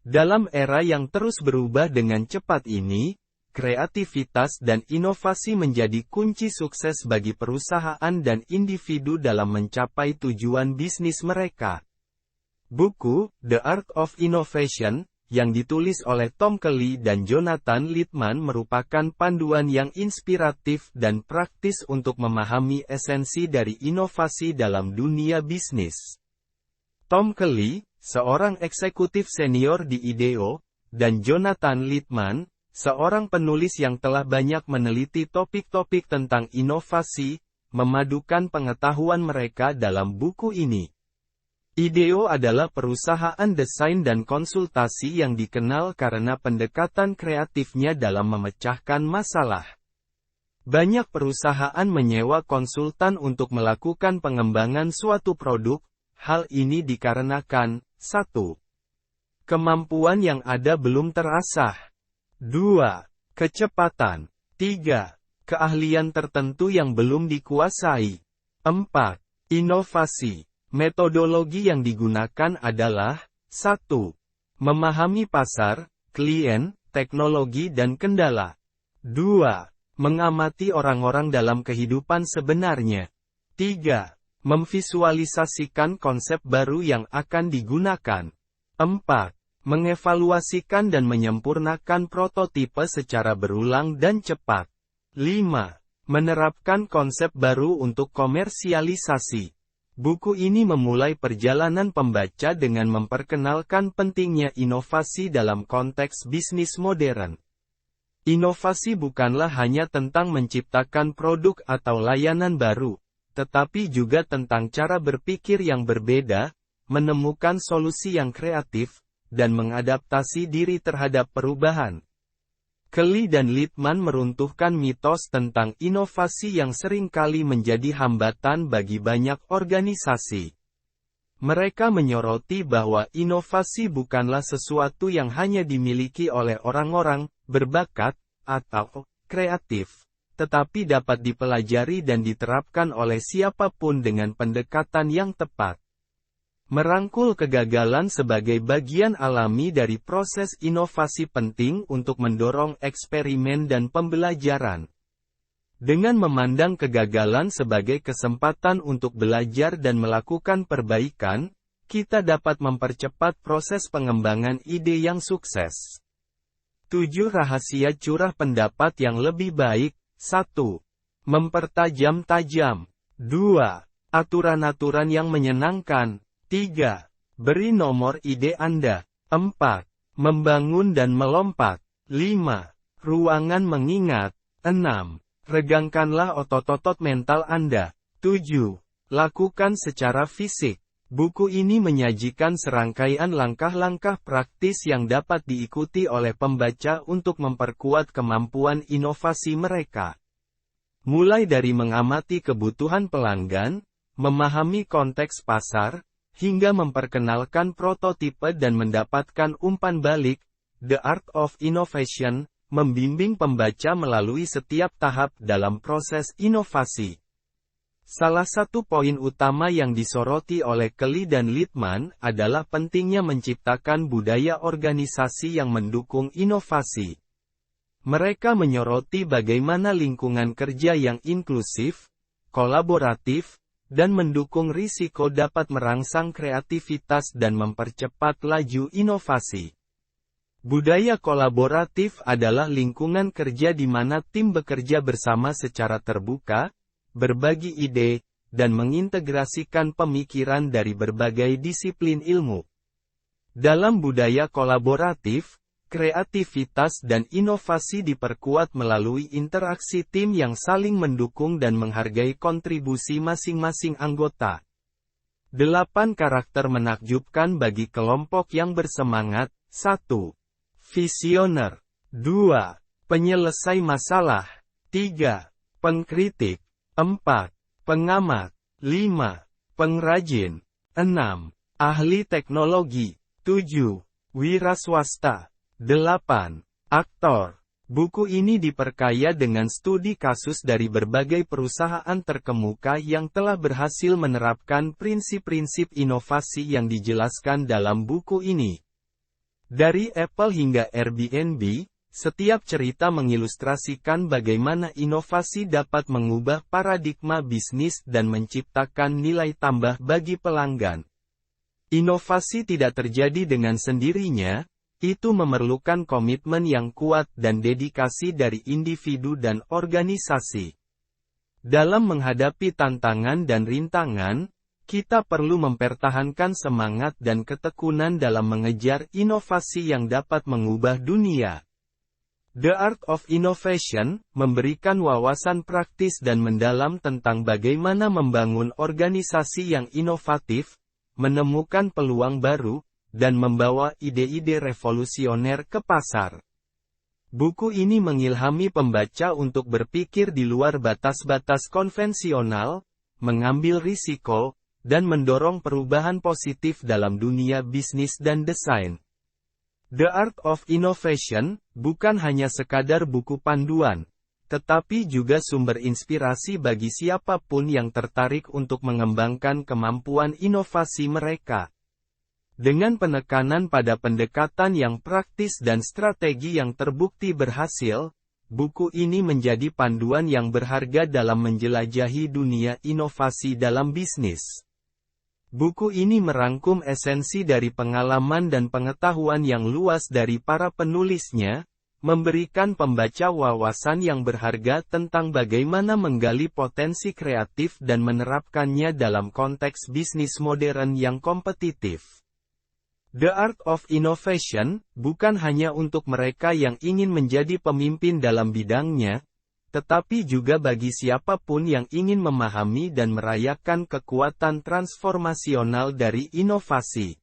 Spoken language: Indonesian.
Dalam era yang terus berubah dengan cepat ini, kreativitas dan inovasi menjadi kunci sukses bagi perusahaan dan individu dalam mencapai tujuan bisnis mereka. Buku, The Art of Innovation, yang ditulis oleh Tom Kelly dan Jonathan Littman merupakan panduan yang inspiratif dan praktis untuk memahami esensi dari inovasi dalam dunia bisnis. Tom Kelly, seorang eksekutif senior di IDEO, dan Jonathan Littman, seorang penulis yang telah banyak meneliti topik-topik tentang inovasi, memadukan pengetahuan mereka dalam buku ini. IDEO adalah perusahaan desain dan konsultasi yang dikenal karena pendekatan kreatifnya dalam memecahkan masalah. Banyak perusahaan menyewa konsultan untuk melakukan pengembangan suatu produk. Hal ini dikarenakan, 1. Kemampuan yang ada belum terasah. 2. Kecepatan. 3. Keahlian tertentu yang belum dikuasai. 4. Inovasi. Metodologi yang digunakan adalah 1. Memahami pasar, klien, teknologi dan kendala. 2. Mengamati orang-orang dalam kehidupan sebenarnya. 3. Memvisualisasikan konsep baru yang akan digunakan. 4. Mengevaluasikan dan menyempurnakan prototipe secara berulang dan cepat. 5. Menerapkan konsep baru untuk komersialisasi. Buku ini memulai perjalanan pembaca dengan memperkenalkan pentingnya inovasi dalam konteks bisnis modern. Inovasi bukanlah hanya tentang menciptakan produk atau layanan baru, tetapi juga tentang cara berpikir yang berbeda, menemukan solusi yang kreatif, dan mengadaptasi diri terhadap perubahan. Kelly dan Littman meruntuhkan mitos tentang inovasi yang seringkali menjadi hambatan bagi banyak organisasi. Mereka menyoroti bahwa inovasi bukanlah sesuatu yang hanya dimiliki oleh orang-orang berbakat atau kreatif, tetapi dapat dipelajari dan diterapkan oleh siapapun dengan pendekatan yang tepat. Merangkul kegagalan sebagai bagian alami dari proses inovasi penting untuk mendorong eksperimen dan pembelajaran. Dengan memandang kegagalan sebagai kesempatan untuk belajar dan melakukan perbaikan, kita dapat mempercepat proses pengembangan ide yang sukses. 7 rahasia curah pendapat yang lebih baik. 1. Mempertajam-tajam. 2. Aturan-aturan yang menyenangkan. 3. Beri nomor ide Anda. 4. Membangun dan melompat. 5. Ruangan mengingat. 6. Regangkanlah otot-otot mental Anda. 7. Lakukan secara fisik. Buku ini menyajikan serangkaian langkah-langkah praktis yang dapat diikuti oleh pembaca untuk memperkuat kemampuan inovasi mereka. Mulai dari mengamati kebutuhan pelanggan, memahami konteks pasar, hingga memperkenalkan prototipe dan mendapatkan umpan balik, The Art of Innovation, membimbing pembaca melalui setiap tahap dalam proses inovasi. Salah satu poin utama yang disoroti oleh Kelly dan Littman adalah pentingnya menciptakan budaya organisasi yang mendukung inovasi. Mereka menyoroti bagaimana lingkungan kerja yang inklusif, kolaboratif, dan mendukung risiko dapat merangsang kreativitas dan mempercepat laju inovasi. Budaya kolaboratif adalah lingkungan kerja di mana tim bekerja bersama secara terbuka, berbagi ide, dan mengintegrasikan pemikiran dari berbagai disiplin ilmu. Dalam budaya kolaboratif, kreativitas dan inovasi diperkuat melalui interaksi tim yang saling mendukung dan menghargai kontribusi masing-masing anggota. 8 karakter menakjubkan bagi kelompok yang bersemangat. 1. Visioner. 2. Penyelesai masalah. 3. Pengkritik. 4. Pengamat. 5. Pengrajin. 6. Ahli teknologi. 7. Wira swasta. 8. Aktor. Buku ini diperkaya dengan studi kasus dari berbagai perusahaan terkemuka yang telah berhasil menerapkan prinsip-prinsip inovasi yang dijelaskan dalam buku ini. Dari Apple hingga Airbnb, setiap cerita mengilustrasikan bagaimana inovasi dapat mengubah paradigma bisnis dan menciptakan nilai tambah bagi pelanggan. Inovasi tidak terjadi dengan sendirinya, itu memerlukan komitmen yang kuat dan dedikasi dari individu dan organisasi. Dalam menghadapi tantangan dan rintangan, kita perlu mempertahankan semangat dan ketekunan dalam mengejar inovasi yang dapat mengubah dunia. The Art of Innovation memberikan wawasan praktis dan mendalam tentang bagaimana membangun organisasi yang inovatif, menemukan peluang baru, dan membawa ide-ide revolusioner ke pasar. Buku ini mengilhami pembaca untuk berpikir di luar batas-batas konvensional, mengambil risiko, dan mendorong perubahan positif dalam dunia bisnis dan desain. The Art of Innovation bukan hanya sekadar buku panduan, tetapi juga sumber inspirasi bagi siapapun yang tertarik untuk mengembangkan kemampuan inovasi mereka. Dengan penekanan pada pendekatan yang praktis dan strategi yang terbukti berhasil, buku ini menjadi panduan yang berharga dalam menjelajahi dunia inovasi dalam bisnis. Buku ini merangkum esensi dari pengalaman dan pengetahuan yang luas dari para penulisnya, memberikan pembaca wawasan yang berharga tentang bagaimana menggali potensi kreatif dan menerapkannya dalam konteks bisnis modern yang kompetitif. The Art of Innovation bukan hanya untuk mereka yang ingin menjadi pemimpin dalam bidangnya, tetapi juga bagi siapapun yang ingin memahami dan merayakan kekuatan transformasional dari inovasi.